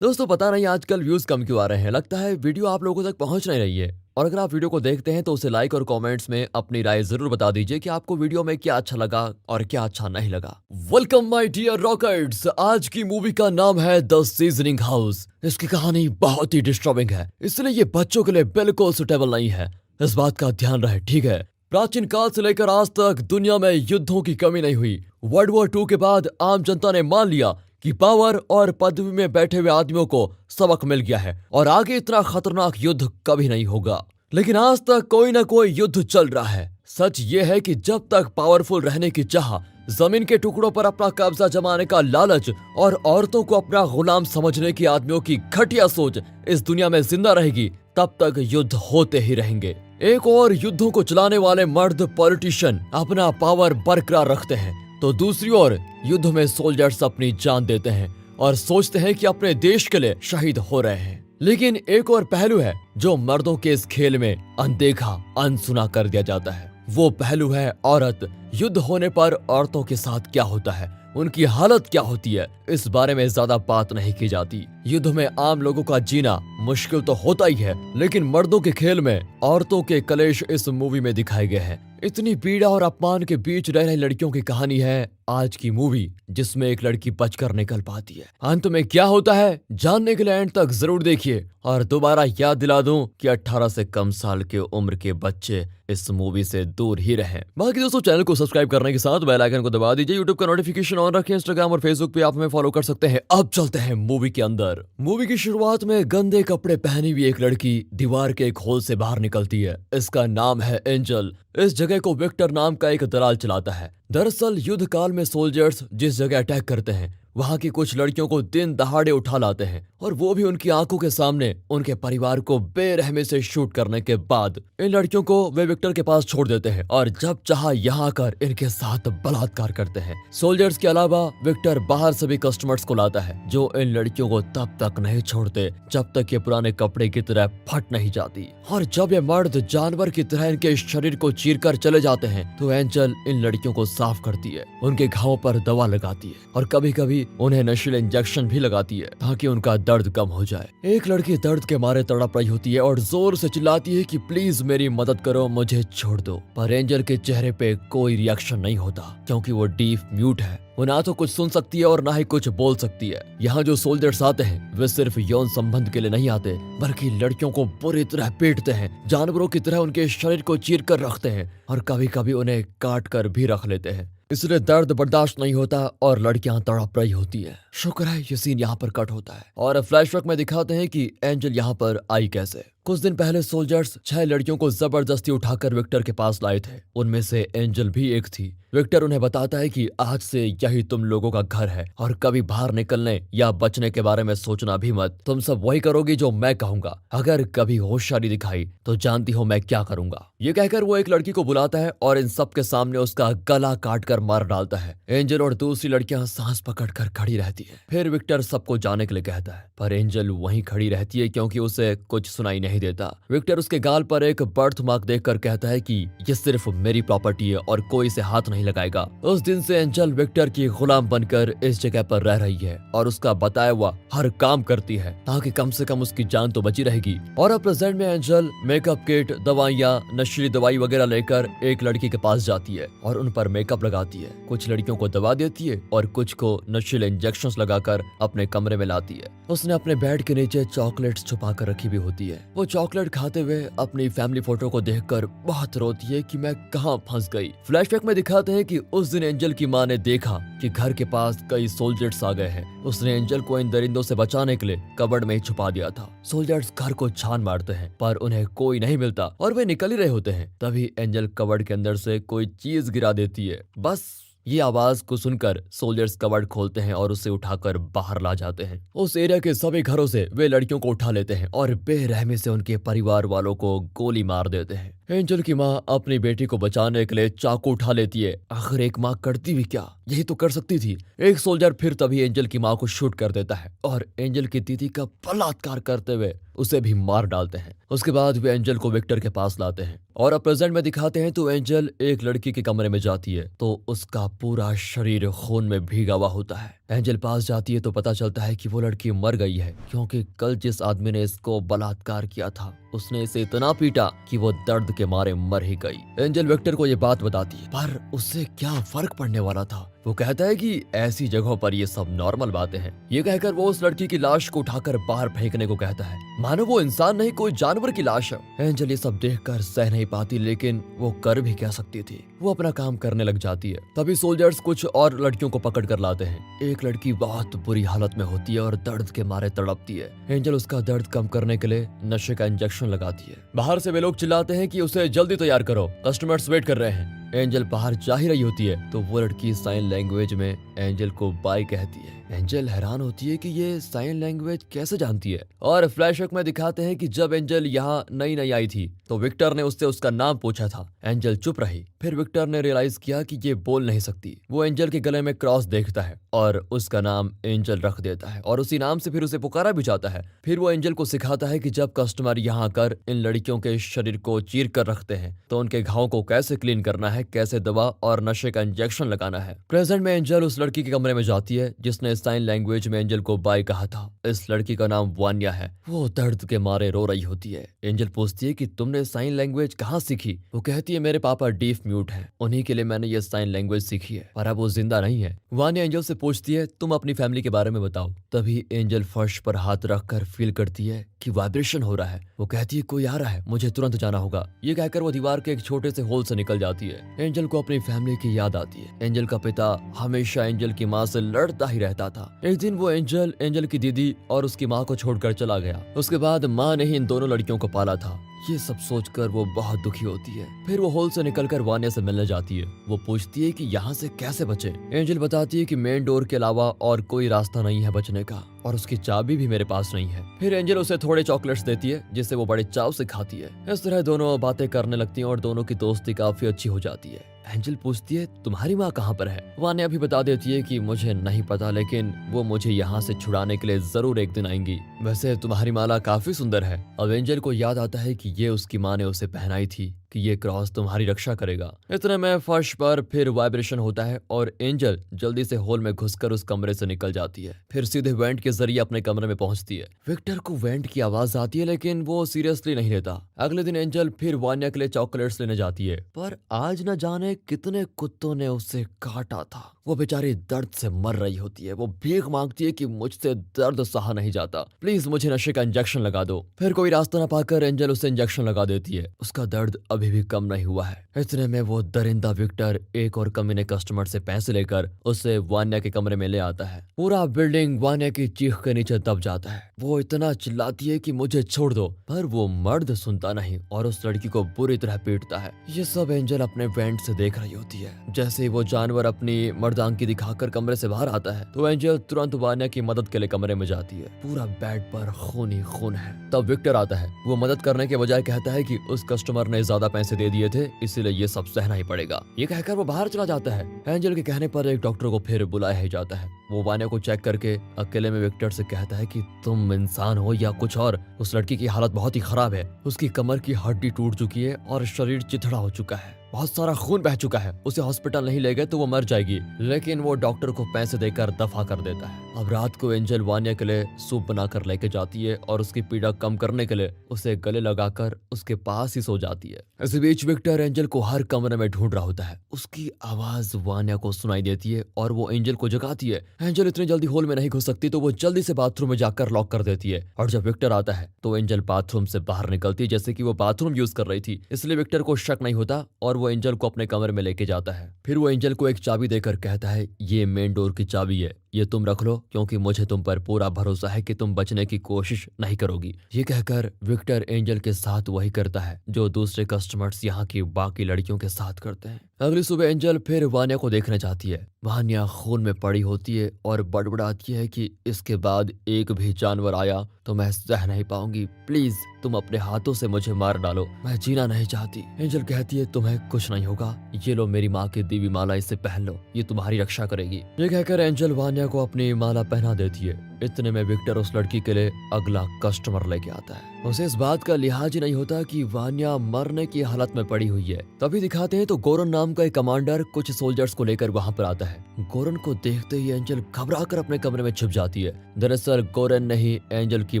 दोस्तों पता नहीं आजकल व्यूज कम क्यों आ रहे हैं। लगता है वीडियो आप लोगों तक पहुंच नहीं रही है। और अगर आप वीडियो को देखते हैं तो उसे लाइक और कमेंट्स में अपनी राय जरूर बता दीजिए कि आपको वीडियो में क्या अच्छा लगा और क्या अच्छा नहीं लगा। Welcome my dear rockets. आज की मूवी का नाम है द सीजनिंग हाउस। इसकी कहानी बहुत ही डिस्टर्बिंग है, इसलिए ये बच्चों के लिए बिल्कुल सुटेबल नहीं है। इस बात का ध्यान रहे, ठीक है। प्राचीन काल से लेकर आज तक दुनिया में युद्धों की कमी नहीं हुई। वर्ल्ड वॉर 2 के बाद आम जनता ने मान लिया कि पावर और पदवी में बैठे हुए आदमियों को सबक मिल गया है और आगे इतना खतरनाक युद्ध कभी नहीं होगा। लेकिन आज तक कोई ना कोई युद्ध चल रहा है। सच ये है कि जब तक पावरफुल रहने की चाह, जमीन के टुकड़ों पर अपना कब्जा जमाने का लालच और औरतों को अपना गुलाम समझने की आदमियों की घटिया सोच इस दुनिया में जिंदा रहेगी, तब तक युद्ध होते ही रहेंगे। एक और युद्धों को चलाने वाले मर्द पॉलिटिशियन अपना पावर बरकरार रखते हैं, तो दूसरी ओर युद्ध में सोल्जर्स अपनी जान देते हैं और सोचते हैं कि अपने देश के लिए शहीद हो रहे हैं। लेकिन एक और पहलू है जो मर्दों के इस खेल में अनदेखा अनसुना कर दिया जाता है। वो पहलू है औरत। युद्ध होने पर औरतों के साथ क्या होता है, उनकी हालत क्या होती है, इस बारे में ज्यादा बात नहीं की जाती। युद्ध में आम लोगों का जीना मुश्किल तो होता ही है, लेकिन मर्दों के खेल में औरतों के कलेश इस मूवी में दिखाए गए हैं। इतनी पीड़ा और अपमान के बीच रह रही लड़कियों की कहानी है आज की मूवी, जिसमें एक लड़की बचकर निकल पाती है। अंत में क्या होता है जानने के लिए एंड तक जरूर देखिए। और दोबारा याद दिला दूं कि 18 से कम साल के उम्र के बच्चे इस मूवी से दूर ही रहें। बाकी दोस्तों चैनल को सब्सक्राइब करने के साथ बेल आइकन को दबा दीजिए। यूट्यूब का नोटिफिकेशन ऑन रखें। इंस्टाग्राम और फेसबुक पे आप हमें फॉलो कर सकते हैं। अब चलते हैं मूवी के अंदर। मूवी की शुरुआत में गंदे कपड़े पहनी हुई एक लड़की दीवार के एक होल से बाहर निकलती है। इसका नाम है एंजल। इस जगह को विक्टर नाम का एक दलाल चलाता है। दरअसल युद्ध काल में सोल्जर्स जिस जगह अटैक करते हैं, वहां की कुछ लड़कियों को दिन दहाड़े उठा लाते हैं, और वो भी उनकी आंखों के सामने उनके परिवार को बेरहमी से शूट करने के बाद इन लड़कियों को वे विक्टर के पास छोड़ देते हैं और जब चाहा यहाँ आकर इनके साथ बलात्कार करते हैं। सोल्जर्स के अलावा विक्टर बाहर से भी कस्टमर्स को लाता है, जो इन लड़कियों को तब तक नहीं छोड़ते जब तक ये पुराने कपड़े की तरह फट नहीं जाती। और जब ये मर्द जानवर की तरह इनके शरीर को चीरकर चले जाते हैं, तो एंजल इन लड़कियों को साफ करती है, उनके घावों पर दवा लगाती है और कभी कभी उन्हें नशीले इंजेक्शन भी लगाती है ताकि उनका दर्द कम हो जाए। एक लड़की दर्द के मारे तड़प रही होती है और जोर से चिल्लाती है कि प्लीज मेरी मदद करो, मुझे छोड़ दो। पर एंजल के चेहरे पे कोई रिएक्शन नहीं होता, क्योंकि वो डीफ म्यूट है। वो ना तो कुछ सुन सकती है और ना ही कुछ बोल सकती है। यहाँ जो सोल्जर्स आते हैं वे सिर्फ यौन संबंध के लिए नहीं आते, बल्कि लड़कियों को बुरी तरह पीटते हैं, जानवरों की तरह उनके शरीर को चीर कर रखते हैं और कभी कभी उन्हें काट कर भी रख लेते हैं। इसलिए दर्द बर्दाश्त नहीं होता और लड़कियां तड़प रही होती है। शुक्र है ये सीन यहाँ पर कट होता है और फ्लैशबैक में दिखाते हैं कि एंजल यहाँ पर आई कैसे। कुछ दिन पहले सोल्जर्स 6 लड़कियों को जबरदस्ती उठाकर विक्टर के पास लाए थे। उनमें से एंजल भी एक थी। विक्टर उन्हें बताता है कि आज से यही तुम लोगों का घर है और कभी बाहर निकलने या बचने के बारे में सोचना भी मत। तुम सब वही करोगी जो मैं कहूंगा। अगर कभी होशियारी दिखाई तो जानती हो मैं क्या करूंगा। ये कहकर वो एक लड़की को बुलाता है और इन सब के सामने उसका गला काट कर मार डालता है। एंजल और दूसरी लड़कियां सांस पकड़कर खड़ी रहती है। फिर विक्टर सबको जाने के लिए कहता है, पर एंजल वहीं खड़ी रहती है क्योंकि उसे कुछ सुनाई नहीं देता। विक्टर उसके गाल पर एक बर्थ मार्क देखकर कहता है कि ये सिर्फ मेरी प्रॉपर्टी है और कोई इसे हाथ नहीं लगाएगा। उस दिन से एंजल विक्टर की गुलाम बनकर इस जगह पर रह रही है और उसका बताया हुआ हर काम करती है ताकि कम से कम उसकी जान तो बची रहेगी। और अब प्रेजेंट में एंजल मेकअप किट, दवाइयाँ, नशीली दवाई वगैरह लेकर एक लड़की के पास जाती है और उन पर मेकअप लगाती है। कुछ लड़कियों को दवा देती है और कुछ को नशीले इंजेक्शंस लगाकर अपने कमरे में लाती है। उसने अपने बेड के नीचे चॉकलेट्स छुपा कर रखी भी होती है। वो चॉकलेट खाते हुए अपनी फैमिली फोटो को देखकर बहुत रोती है कि मैं कहां फंस गई। फ्लैशबैक में दिखाते हैं कि उस दिन एंजल की मां ने देखा कि घर के पास कई सोल्जर्स आ गए हैं। उसने एंजल को इन दरिंदों से बचाने के लिए कबर्ड में ही छुपा दिया था। सोल्जर्स घर को छान मारते हैं पर उन्हें कोई नहीं मिलता और वे निकल ही रहे होते हैं। तभी एंजल कबर्ड के अंदर से कोई चीज गिरा देती है। बस ये आवाज को सुनकर सोल्जर्स कबर्ड खोलते हैं और उसे उठाकर बाहर ला जाते हैं। उस एरिया के सभी घरों से वे लड़कियों को उठा लेते हैं और बेरहमी से उनके परिवार वालों को गोली मार देते हैं। एंजल की माँ अपनी बेटी को बचाने के लिए चाकू उठा लेती है। आखिर एक माँ करती भी क्या, यही तो कर सकती थी। एक सोल्जर फिर तभी एंजल की माँ को शूट कर देता है और एंजल की दीदी का बलात्कार करते हुए उसे भी मार डालते हैं। उसके बाद वे एंजल को विक्टर के पास लाते हैं और अब प्रेजेंट में दिखाते हैं तो एंजल एक लड़की के कमरे में जाती है तो उसका पूरा शरीर खून में भीगा हुआ होता है। एंजल पास जाती है तो पता चलता है कि वो लड़की मर गई है, क्योंकि कल जिस आदमी ने इसको बलात्कार किया था उसने इसे इतना पीटा कि वो दर्द के मारे मर ही गई। एंजल विक्टर को ये बात बताती है, पर उससे क्या फर्क पड़ने वाला था। वो कहता है कि ऐसी जगहों पर ये सब नॉर्मल बातें हैं। ये कहकर वो उस लड़की की लाश को उठाकर बाहर फेंकने को कहता है, मानो वो इंसान नहीं कोई जानवर की लाश है। एंजल ये सब देखकर सह नहीं पाती, लेकिन वो कर भी क्या सकती थी। वो अपना काम करने लग जाती है। तभी सोल्जर्स कुछ और लड़कियों को पकड़ कर लाते हैं। एक लड़की बहुत बुरी हालत में होती है और दर्द के मारे तड़पती है। एंजल उसका दर्द कम करने के लिए नशे का इंजेक्शन लगाती है। बाहर से वे लोग चिल्लाते हैं कि उसे जल्दी तैयार करो, कस्टमर्स वेट कर रहे हैं। एंजल बाहर जा ही रही होती है तो वो लड़की साइन लैंग्वेज में एंजल को बाय कहती है। एंजल हैरान होती है कि ये साइन लैंग्वेज कैसे जानती है। और फ्लैशबैक में दिखाते हैं कि जब एंजल यहाँ नई नई आई थी तो विक्टर ने उससे उसका नाम पूछा था। एंजल चुप रही। फिर विक्टर ने रियलाइज किया कि ये बोल नहीं सकती। वो एंजल के गले में क्रॉस देखता है और उसका नाम एंजल रख देता है और उसी नाम से फिर उसे पुकारा भी जाता है। फिर वो एंजल को सिखाता है कि जब कस्टमर यहाँ आकर इन लड़कियों के शरीर को चीर कर रखते हैं तो उनके घाव को कैसे क्लीन करना है, कैसे दवा और नशे का इंजेक्शन लगाना है। प्रेजेंट में एंजल उस लड़की के कमरे में जाती है जिसने साइन लैंग्वेज में एंजल को बाय कहा था। इस लड़की का नाम वान्या है। वो दर्द के मारे रो रही होती है। एंजल पूछती है कि तुमने साइन लैंग्वेज कहाँ सीखी। वो कहती है मेरे पापा डीफ म्यूट हैं, उन्हीं के लिए मैंने ये साइन लैंग्वेज सीखी है, पर अब वो जिंदा नहीं है। वान्या एंजल से पूछती है तुम अपनी फैमिली के बारे में बताओ। तभी एंजल फर्श पर हाथ रखकर फील करती है कि वाइब्रेशन हो रहा है। वो कहती है कोई आ रहा है, मुझे तुरंत जाना होगा। ये कहकर वो दीवार के एक छोटे से होल से निकल जाती है। एंजल को अपनी फैमिली की याद आती है। एंजल का पिता हमेशा एंजल की माँ से लड़ता ही रहता था। एक दिन वो एंजल की दीदी और उसकी माँ को छोड़कर चला गया। उसके बाद माँ ने ही इन दोनों लड़कियों को पाला था। ये सब सोचकर वो बहुत दुखी होती है। फिर वो होल से निकलकर वान्या से मिलने जाती है। वो पूछती है कि यहाँ से कैसे बचे। एंजल बताती है कि मेन डोर के अलावा और कोई रास्ता नहीं है बचने का और उसकी चाबी भी मेरे पास नहीं है। फिर एंजल उसे थोड़े चॉकलेट्स देती है जिसे वो बड़े चाव से खाती है। इस तरह दोनों बातें करने लगती हैं और दोनों की दोस्ती काफी अच्छी हो जाती है। एंजल पूछती है तुम्हारी माँ कहाँ पर है। वान्या भी बता देती है कि मुझे नहीं पता, लेकिन वो मुझे यहाँ से छुड़ाने के लिए जरूर एक दिन आएंगी। वैसे तुम्हारी माला काफी सुंदर है। अब एंजल को याद आता है कि ये उसकी माँ ने उसे पहनाई थी कि ये क्रॉस तुम्हारी रक्षा करेगा। इतने में फर्श पर फिर वाइब्रेशन होता है और एंजल जल्दी से होल में घुसकर उस कमरे से निकल जाती है। फिर सीधे वेंट के जरिए अपने कमरे में पहुंचती है। विक्टर को वेंट की आवाज आती है, लेकिन वो सीरियसली नहीं लेता। अगले दिन एंजल फिर वान्या के लिए चॉकलेट्स लेने जाती है, पर आज न जाने कितने कुत्तों ने उसे काटा था। वो बेचारी दर्द से मर रही होती है। वो भीख मांगती है कि मुझसे दर्द सहा नहीं जाता, प्लीज मुझे नशे का इंजेक्शन लगा दो। फिर कोई रास्ता न पाकर एंजल उसे इंजेक्शन लगा देती है। उसका दर्द अभी भी कम नहीं हुआ है। इतने में वो दरिंदा विक्टर एक और कमीने कस्टमर से पैसे लेकर उसे वान्या के कमरे में ले आता है। पूरा बिल्डिंग वान्या की चीख के नीचे दब जाता है। वो इतना चिल्लाती है कि मुझे छोड़ दो, पर वो मर्द सुनता नहीं और उस लड़की को बुरी तरह पीटता है। ये सब एंजल अपने वेंट से देख रही होती है। जैसे ही वो जानवर अपनी मर्दांगी दिखाकर कमरे से बाहर आता है तो एंजल तुरंत वान्या की मदद के लिए कमरे में जाती है। पूरा बेड पर खून ही खून है। तब विक्टर आता है। वो मदद करने के बजाय कहता है कि उस कस्टमर ने ज्यादा पैसे दे दिए थे, इसीलिए ये सब सहना ही पड़ेगा। ये कहकर वो बाहर चला जाता है। एंजल के कहने पर एक डॉक्टर को फिर बुलाया ही जाता है। वो वान्या को चेक करके अकेले में विक्टर से कहता है कि तुम इंसान हो या कुछ और। उस लड़की की हालत बहुत ही खराब है। उसकी कमर की हड्डी टूट चुकी है और शरीर चिथड़ा हो चुका है। बहुत सारा खून बह चुका है। उसे हॉस्पिटल नहीं ले गए तो वो मर जाएगी, लेकिन वो डॉक्टर को पैसे देकर दफा कर देता है। अब रात को एंजल वान्या के लिए सूप बनाकर लेके जाती है और उसकी पीड़ा कम करने के लिए उसे गले लगाकर उसके पास ही सो जाती है। इसी बीच विक्टर एंजल को हर कमरे में ढूंढ रहा होता है। उसकी आवाज वान्या को सुनाई देती है और वो एंजल को जगाती है। एंजल इतनी जल्दी होल में नहीं घुस सकती तो वो जल्दी से बाथरूम में जाकर लॉक कर देती है। और जब विक्टर आता है तो एंजल बाथरूम से बाहर निकलती है जैसे कि वो बाथरूम यूज कर रही थी, इसलिए विक्टर को शक नहीं होता और वो एंजल को अपने कमरे में लेके जाता है। फिर वो एंजल को एक चाबी देकर कहता है ये मेन डोर की चाबी है, ये तुम रख लो क्योंकि मुझे तुम पर पूरा भरोसा है कि तुम बचने की कोशिश नहीं करोगी। ये कहकर विक्टर एंजल के साथ वही करता है जो दूसरे कस्टमर्स यहाँ की बाकी लड़कियों के साथ करते हैं। अगली सुबह एंजल फिर वान्या को देखने जाती है। वान्या खून में पड़ी होती है और बड़बड़ाती है कि इसके बाद एक भी जानवर आया तो मैं सह नहीं पाऊंगी। प्लीज तुम अपने हाथों से मुझे मार डालो, मैं जीना नहीं चाहती। एंजल कहती है तुम्हें कुछ नहीं होगा, ये लो मेरी माँ की दी हुई माला, इसे पहन लो, ये तुम्हारी रक्षा करेगी। ये कहकर एंजल वान्या को अपनी माला पहना देती है। इतने में विक्टर उस लड़की के लिए अगला कस्टमर लेके आता है। उसे इस बात का लिहाज ही नहीं होता कि वान्या मरने की हालत में पड़ी हुई है। तभी दिखाते हैं तो गोरन नाम का एक कमांडर कुछ सोल्जर्स को लेकर वहां पर आता है। गोरन को देखते ही एंजल घबरा कर अपने कमरे में छिप जाती है। दरअसल गोरन ने ही एंजल की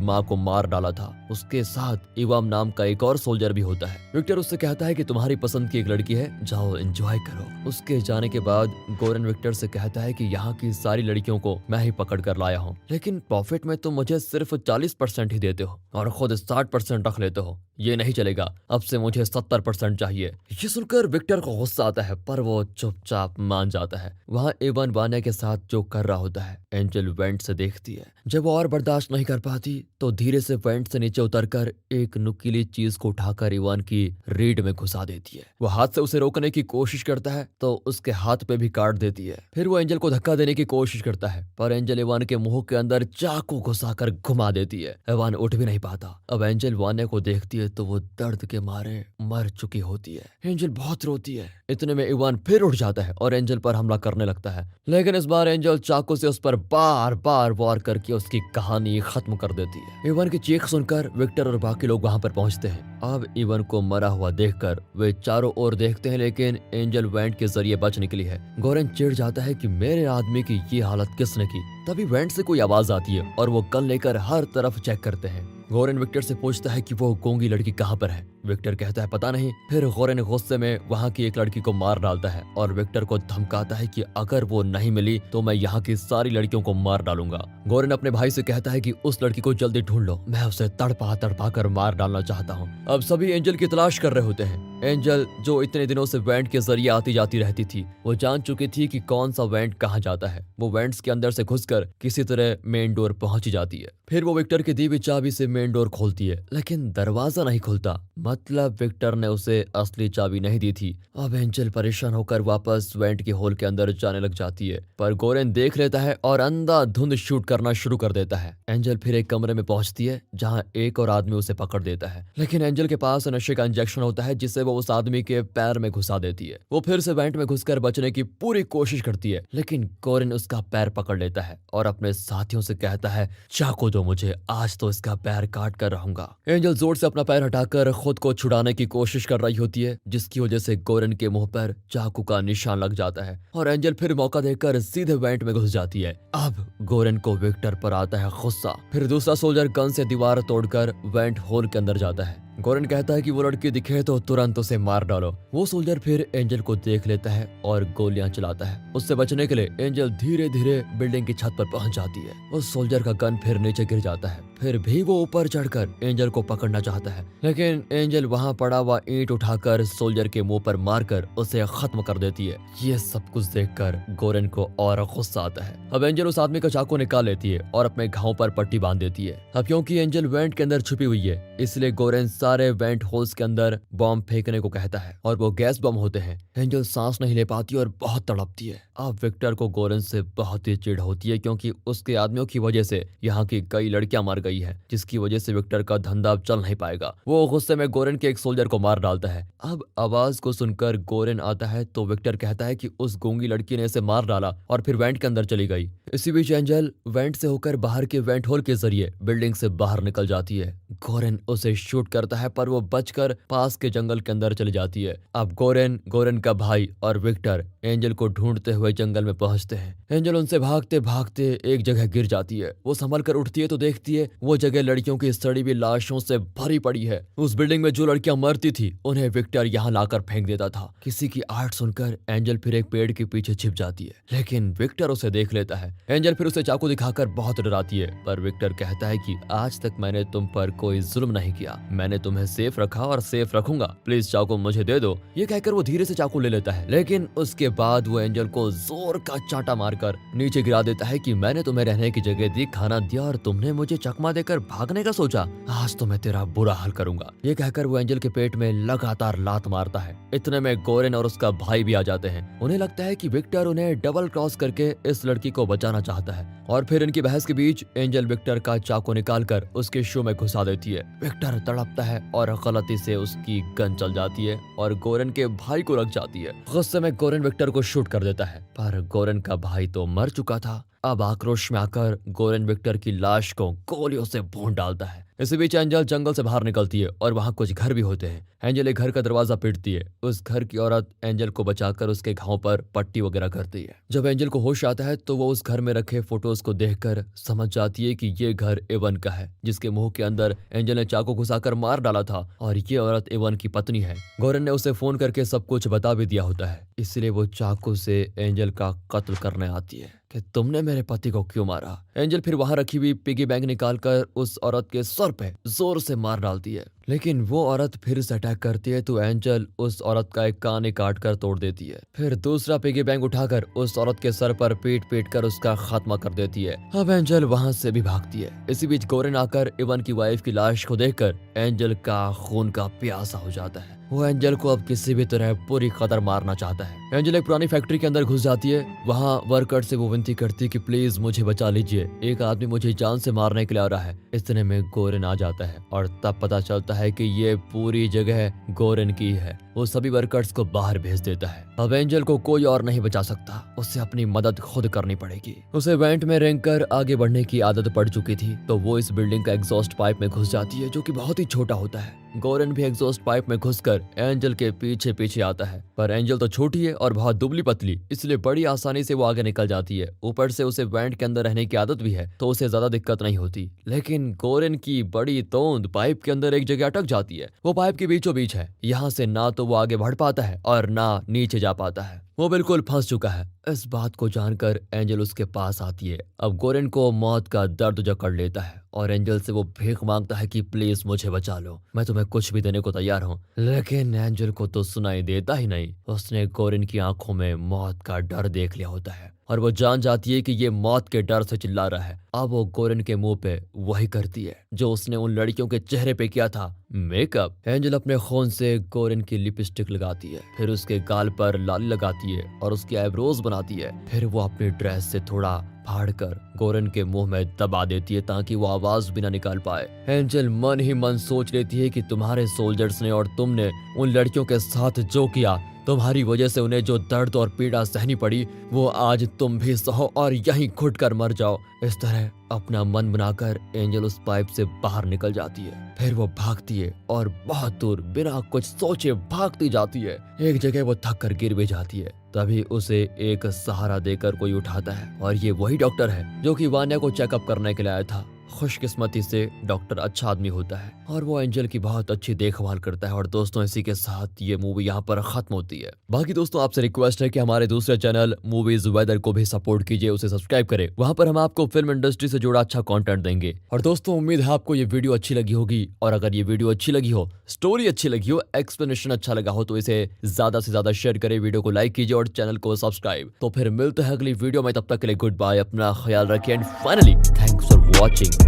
माँ को मार डाला था। उसके साथ इवाम नाम का एक और सोल्जर भी होता है। विक्टर उससे कहता है कि तुम्हारी पसंद की एक लड़की है, जाओ एंजॉय करो। उसके जाने के बाद गोरन विक्टर से कहता है कि यहाँ की सारी लड़कियों को मैं ही पकड़ कर लाया हूँ, लेकिन प्रॉफिट में तुम मुझे सिर्फ 40% ही देते हो और खुद 60% रख लेते हो। ये नहीं चलेगा, अब से मुझे 70% चाहिए। ये सुनकर विक्टर को गुस्सा आता है पर वो चुपचाप मान जाता है। वहाँ एवन वान्या के साथ जो कर रहा होता है एंजल वेंट से देखती है। जब वो और बर्दाश्त नहीं कर पाती तो धीरे से वेंट से नीचे उतरकर एक नुकीली चीज को उठाकर इवान की रीढ़ में घुसा देती है। वो हाथ से उसे रोकने की कोशिश करता है तो उसके हाथ पे भी काट देती है। फिर वो एंजल को धक्का देने की कोशिश करता है पर एंजल इवान के मुंह के अंदर चाकू घुसाकर घुमा देती है। इवान उठ भी नहीं पाता। अब एंजल वान्या को देखती है तो वो दर्द के मारे मर चुकी होती है। एंजल बहुत रोती है। इतने में इवान फिर उठ जाता है और एंजल पर हमला करने लगता है, लेकिन इस बार एंजल चाकू से उस पर बार बार वार करके उसकी कहानी खत्म कर देती है। इवान की चीख सुनकर विक्टर और बाकी लोग वहां पर पहुंचते हैं। अब इवान को मरा हुआ देखकर वे चारों ओर देखते हैं, लेकिन एंजल वेंट के जरिए बच निकली है। गोरेन चिढ़ जाता है कि मेरे आदमी की ये हालत किसने की। तभी वेंट से कोई आवाज आती है और वो गन लेकर हर तरफ चेक करते हैं। गोरेन विक्टर से पूछता है कि वो गूंगी लड़की कहाँ पर है। विक्टर कहता है पता नहीं। फिर गोरेन गुस्से में वहाँ की एक लड़की को मार डालता है और विक्टर को धमकाता है कि अगर वो नहीं मिली तो मैं यहाँ की सारी लड़कियों को मार डालूंगा। गोरेन अपने भाई से कहता है कि उस लड़की को जल्दी ढूंढ लो, मैं उसे तड़पा तड़पा कर मार डालना चाहता हूँ। अब सभी एंजल की तलाश कर रहे होते हैं। एंजल जो इतने दिनों से वेंट के जरिए आती जाती रहती थी, वो जान चुकी थी कि कौन सा वेंट कहाँ जाता है। वो वेंट्स के अंदर से घुसकर किसी तरह मेन डोर पहुंच जाती है। फिर वो विक्टर की दी हुई चाबी से मेन डोर खोलती है, लेकिन दरवाजा नहीं खुलता। मतलब विक्टर ने उसे असली चाबी नहीं दी थी। अब एंजल परेशान होकर वापस वेंट के होल के अंदर जाने लग जाती है, पर गोरेन देख लेता है और अंधाधुंध शूट करना शुरू कर देता है। एंजल फिर एक कमरे में पहुंचती है जहां एक और आदमी उसे पकड़ देता है, लेकिन एंजल के पास नशे का इंजेक्शन होता है जिसे वो उस आदमी के पैर में घुसा देती है। वो फिर से वेंट में घुसकर बचने की पूरी कोशिश करती है, लेकिन गोरेन उसका पैर पकड़ लेता है और अपने साथियों से कहता है चाकू दो मुझे, आज तो इसका पैर काट कर रहूंगा। एंजल जोर से अपना पैर हटाकर खुद को छुड़ाने की कोशिश कर रही होती है, जिसकी वजह से गोरेन के मुंह पर चाकू का निशान लग जाता है और एंजल फिर मौका देकर सीधे वेंट में घुस जाती है। अब गोरेन को विक्टर पर आता है गुस्सा। फिर दूसरा सोल्जर गन से दीवार तोड़कर वेंट होल के अंदर जाता है। गोरेन कहता है कि वो लड़की दिखे तो तुरंत उसे मार डालो। वो सोल्जर फिर एंजल को देख लेता है और गोलियां चलाता है। उससे बचने के लिए एंजल धीरे धीरे बिल्डिंग की छत पर पहुंच जाती है। उस सोल्जर का गन फिर नीचे गिर जाता है। फिर भी वो ऊपर चढ़कर एंजल को पकड़ना चाहता है, लेकिन एंजल वहां पड़ा हुआ ईंट उठाकर सोल्जर के मुंह पर मारकर उसे खत्म कर देती है। ये सब कुछ देखकर गोरेन को और गुस्सा आता है। अब एंजल उस आदमी का चाकू निकाल लेती है और अपने घाव पर पट्टी बांध देती है। अब क्योंकि एंजल वेंट के अंदर छुपी हुई है, इसलिए गोरेन सारे वेंट होल्स के अंदर बॉम्ब फेंकने को कहता है और वो गैस बम होते हैं। एंजल सांस नहीं ले पाती और बहुत तड़पती है। अब विक्टर को गोरेन से बहुत ही चिढ़ होती है, क्योंकि उसके आदमियों की वजह से यहाँ की कई लड़कियां मर गई है, जिसकी वजह से विक्टर का धंधा अब चल नहीं पाएगा। वो गुस्से में गोरेन के एक सोल्जर को मार डालता है। अब आवाज को सुनकर गोरेन आता है तो विक्टर कहता है कि उस गूंगी लड़की ने इसे मार डाला और फिर वेंट के अंदर चली गई। इसी बीच एंजल वेंट से होकर बाहर के वेंट होल के जरिए बिल्डिंग से बाहर निकल जाती है। गोरेन उसे शूट करता है पर वो बचकर पास के जंगल के अंदर चली जाती है। अब गोरेन का भाई और विक्टर एंजल को ढूंढते हुए जंगल में पहुंचते हैं। एंजल उनसे भागते भागते एक जगह गिर जाती है। वो संभल कर उठती है तो देखती है वो जगह लड़कियों की सड़ी हुई लाशों से भरी पड़ी है। उस बिल्डिंग में जो लड़कियां मरती थी उन्हें विक्टर यहाँ लाकर फेंक देता था। किसी की आहट सुनकर एंजल फिर एक पेड़ के पीछे छिप जाती है, लेकिन विक्टर उसे देख लेता है। एंजल फिर उसे चाकू दिखाकर बहुत डराती है, पर विक्टर कहता है कि आज तक मैंने तुम पर कोई जुल्म नहीं किया, मैंने तुम्हें सेफ रखा और सेफ रखूंगा, प्लीज चाकू मुझे दे दो। ये कहकर वो धीरे से चाकू ले लेता है, लेकिन उसके बाद वो एंजल को जोर का चांटा मारकर नीचे गिरा देता है कि मैंने तुम्हें रहने की जगह दी, खाना दिया और तुमने मुझे चकमा देकर भागने का सोचा। आज तो मैं तेरा बुरा हाल करूंगा। ये कहकर वो एंजल के पेट में लगातार लात मारता है। इतने में गोरेन और उसका भाई भी आ जाते हैं। उन्हें लगता है कि विक्टर उन्हें डबल क्रॉस करके इस लड़की को बचाना चाहता है और फिर इनकी बहस के बीच एंजल विक्टर का चाकू निकालकर उसके शू में घुसा देती है। विक्टर तड़पता है और गलती से उसकी गन चल जाती है और गोरेन के भाई को लग जाती है। गुस्से में गोरेन विक्टर को शूट कर देता है, पर गोरेन का भाई तो मर चुका था। अब आक्रोश में आकर गोरेन विक्टर की लाश को गोलियों से भून डालता है। इसी बीच एंजल जंगल से बाहर निकलती है और वहाँ कुछ घर भी होते हैं। एंजल एक घर का दरवाजा पीटती है। उस घर की औरत एंजल को बचाकर उसके घाव पर पट्टी वगैरह करती है। जब एंजल को होश आता है तो वो उस घर में रखे फोटोज को देखकर समझ जाती है कि ये घर एवन का है, जिसके मुंह के अंदर एंजल ने चाकू घुसाकर मार डाला था और ये औरत एवन की पत्नी है। गोरेन ने उसे फोन करके सब कुछ बता भी दिया होता है, इसलिए वो चाकू से एंजल का कत्ल करने आती है कि तुमने मेरे पति को क्यों मारा। एंजल फिर वहां रखी हुई पिगी बैंक निकालकर उस औरत के सर पे जोर से मार डालती है, लेकिन वो औरत फिर से अटैक करती है तो एंजल उस औरत का एक कान ही काट कर तोड़ देती है। फिर दूसरा पिगी बैंक उठाकर उस औरत के सर पर पीट पीट कर उसका खात्मा कर देती है। अब एंजल वहां से भी भागती है। इसी बीच गोरेन आकर इवन की वाइफ की लाश को देखकर एंजल का खून का प्यासा हो जाता है। वो एंजल को अब किसी भी तरह पूरी कदर मारना चाहता है। एंजल एक पुरानी फैक्ट्री के अंदर घुस जाती है। वहाँ वर्कर से वो विनती करती है कि प्लीज मुझे बचा लीजिए, एक आदमी मुझे जान से मारने के लिए आ रहा है। इतने में गोरेन आ जाता है और तब पता चलता है कि ये पूरी जगह गोरेन की है। वो सभी वर्कर्स को बाहर भेज देता है। अब एंजल को कोई और नहीं बचा सकता, उसे अपनी मदद खुद करनी पड़ेगी। उसे वेंट में रेंगकर आगे बढ़ने की आदत पड़ चुकी थी, तो वो इस बिल्डिंग का एग्जॉस्ट पाइप में घुस जाती है, जो कि बहुत ही छोटा होता है। गोरेन भी एग्जॉस्ट पाइप में घुसकर एंजल के पीछे पीछे आता है, पर एंजल तो छोटी है और बहुत दुबली पतली, इसलिए बड़ी आसानी से वो आगे निकल जाती है। ऊपर से उसे वेंट के अंदर रहने की आदत भी है, तो उसे ज्यादा दिक्कत नहीं होती। लेकिन गोरेन की बड़ी तोंद पाइप के अंदर एक जगह अटक जाती है। वो पाइप के बीचों बीच है। यहाँ से ना तो वो आगे बढ़ पाता है और ना नीचे जा पाता है। वो बिल्कुल फंस चुका है। इस बात को जानकर एंजल उसके पास आती है। अब गोरेन को मौत का दर्द जकड़ लेता है और एंजल से वो भीख मांगता है कि प्लीज मुझे बचा लो, मैं तुम्हें कुछ भी देने को तैयार हूँ। लेकिन एंजल को तो सुनाई देता ही नहीं। उसने गोरेन की आंखों में मौत का डर देख लिया होता है और वो जान जाती है कि ये मौत के डर से चिल्ला रहा है। अब वो गोरेन के मुंह पे वही करती है जो उसने उन लड़कियों के चेहरे पे किया था, मेकअप। एंजल अपने खून से गोरेन की लिपस्टिक लगाती है, फिर उसके गाल पर लाली लगाती है और उसकी आईब्रोज बनाती है। फिर वो अपनी ड्रेस से थोड़ा फाड़कर गोरेन के मुंह में दबा देती है ताकि वो आवाज भी ना निकाल पाए। एंजल मन ही मन सोच लेती है कि तुम्हारे सोल्जर्स ने और तुमने उन लड़कियों के साथ जो किया, तुम्हारी वजह से उन्हें जो दर्द और पीड़ा सहनी पड़ी, वो आज तुम भी सहो और यहीं घुट कर मर जाओ। इस तरह अपना मन बनाकर एंजल उस पाइप से बाहर निकल जाती है। फिर वो भागती है और बहुत दूर बिना कुछ सोचे भागती जाती है। एक जगह वो थक कर गिर भी जाती है। तभी उसे एक सहारा देकर कोई उठाता है और ये वही डॉक्टर है जो कि वान्या को चेकअप करने के लिए आया था। खुशकिस्मती से डॉक्टर अच्छा आदमी होता है और वो एंजल की बहुत अच्छी देखभाल करता है। और दोस्तों, इसी के साथ ये मूवी यहाँ पर खत्म होती है। बाकी दोस्तों, आपसे रिक्वेस्ट है कि हमारे दूसरे चैनल मूवीज वेदर को भी सपोर्ट कीजिए, उसे सब्सक्राइब करें। वहाँ पर हम आपको फिल्म इंडस्ट्री से जुड़ा अच्छा कंटेंट देंगे। और दोस्तों, उम्मीद है आपको ये वीडियो अच्छी लगी होगी, और अगर ये वीडियो अच्छी लगी हो, स्टोरी अच्छी लगी हो, एक्सप्लेनेशन अच्छा लगा हो, तो इसे ज्यादा से ज्यादा शेयर करें, वीडियो को लाइक कीजिए और चैनल को सब्सक्राइब। तो फिर मिलते हैं अगली वीडियो में, तब तक के लिए गुड बाय, अपना ख्याल रखिए and finally thanks for watching.